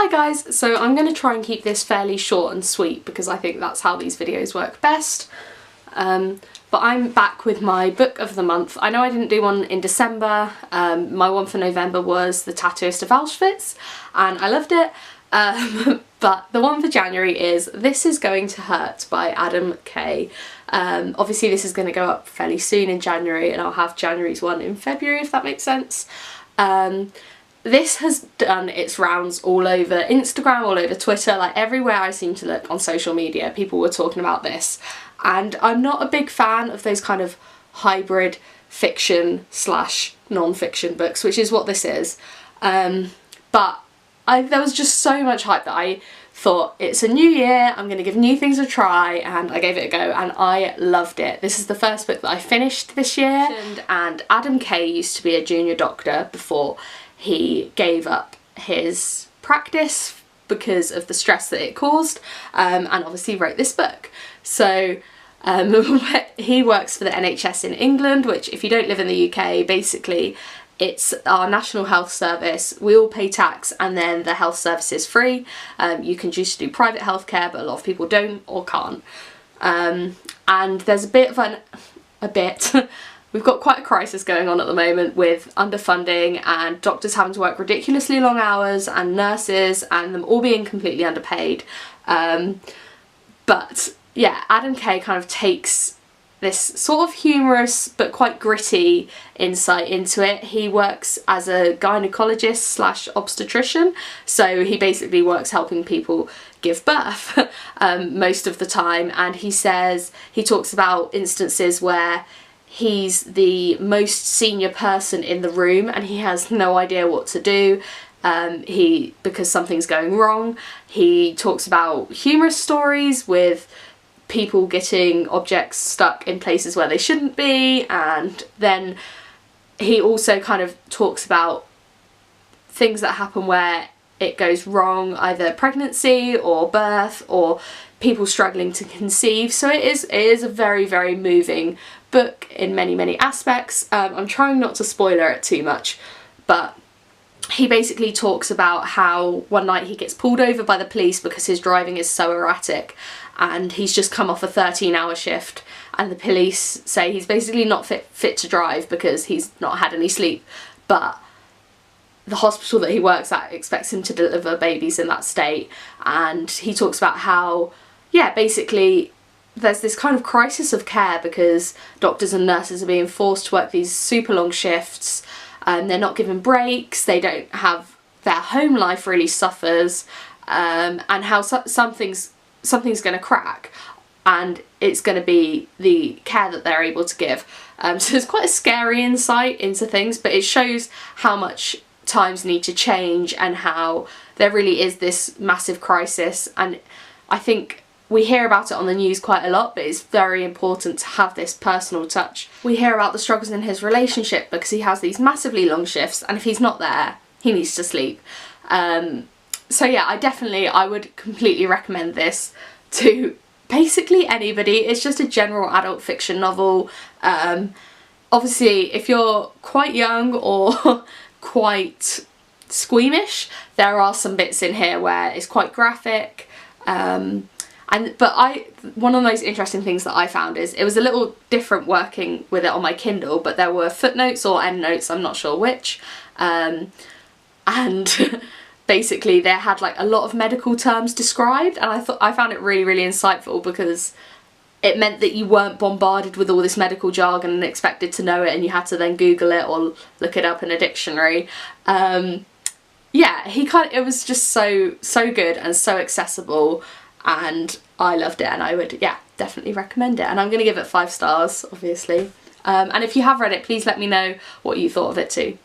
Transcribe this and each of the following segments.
Hi guys, so I'm going to try and keep this fairly short and sweet because I think that's how these videos work best. But I'm back with my book of the month. I know I didn't do one in December. My one for November was The Tattooist of Auschwitz and I loved it. But the one for January is This Is Going to Hurt by Adam Kay. Obviously this is going to go up fairly soon in January and I'll have January's one in February if that makes sense. This has done its rounds all over Instagram, all over Twitter, like everywhere I seem to look on social media people were talking about this, and I'm not a big fan of those kind of hybrid fiction slash non-fiction books, which is what this is, but there was just so much hype that I thought it's a new year, I'm going to give new things a try, and I gave it a go and I loved it. This is the first book that I finished this year, and Adam Kay used to be a junior doctor before he gave up his practice because of the stress that it caused, and obviously wrote this book. So he works for the NHS in England, which if you don't live in the UK, basically it's our National Health Service. We all pay tax and then the health service is free. You can choose to do private healthcare, but a lot of people don't or can't. And there's we've got quite a crisis going on at the moment with underfunding and doctors having to work ridiculously long hours and nurses and them all being completely underpaid. But yeah, Adam Kay kind of takes this sort of humorous but quite gritty insight into it. He works as a gynecologist slash obstetrician, so he basically works helping people give birth most of the time, and he talks about instances where he's the most senior person in the room and he has no idea what to do because something's going wrong. He talks about humorous stories with people getting objects stuck in places where they shouldn't be, and then he also kind of talks about things that happen where it goes wrong, either pregnancy or birth or people struggling to conceive. So it is a very, very moving book in many aspects. I'm trying not to spoiler it too much, but he basically talks about how one night he gets pulled over by the police because his driving is so erratic, and he's just come off a 13-hour shift and the police say he's basically not fit to drive because he's not had any sleep, but the hospital that he works at expects him to deliver babies in that state. And he talks about how, yeah, basically there's this kind of crisis of care because doctors and nurses are being forced to work these super long shifts and they're not given breaks, they don't have, their home life really suffers, and how something's going to crack and it's going to be the care that they're able to give. So it's quite a scary insight into things, but it shows how much times need to change and how there really is this massive crisis. And I think we hear about it on the news quite a lot, but it's very important to have this personal touch. We hear about the struggles in his relationship because he has these massively long shifts and if he's not there, he needs to sleep. So yeah, I would completely recommend this to basically anybody. It's just a general adult fiction novel. Obviously, if you're quite young or quite squeamish, there are some bits in here where it's quite graphic. But one of the most interesting things that I found is it was a little different working with it on my Kindle, but there were footnotes or endnotes, I'm not sure which, and basically they had like a lot of medical terms described, and I found it really insightful because it meant that you weren't bombarded with all this medical jargon and expected to know it and you had to then Google it or look it up in a dictionary. Yeah, it was just so good and so accessible, and I loved it, and I would, yeah, definitely recommend it. And I'm going to give it 5 stars, obviously. And if you have read it, please let me know what you thought of it too.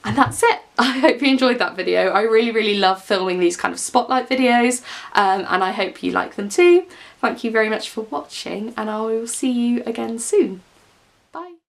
And that's it. I hope you enjoyed that video. I really love filming these kind of spotlight videos, and I hope you like them too. Thank you very much for watching, and I will see you again soon. Bye.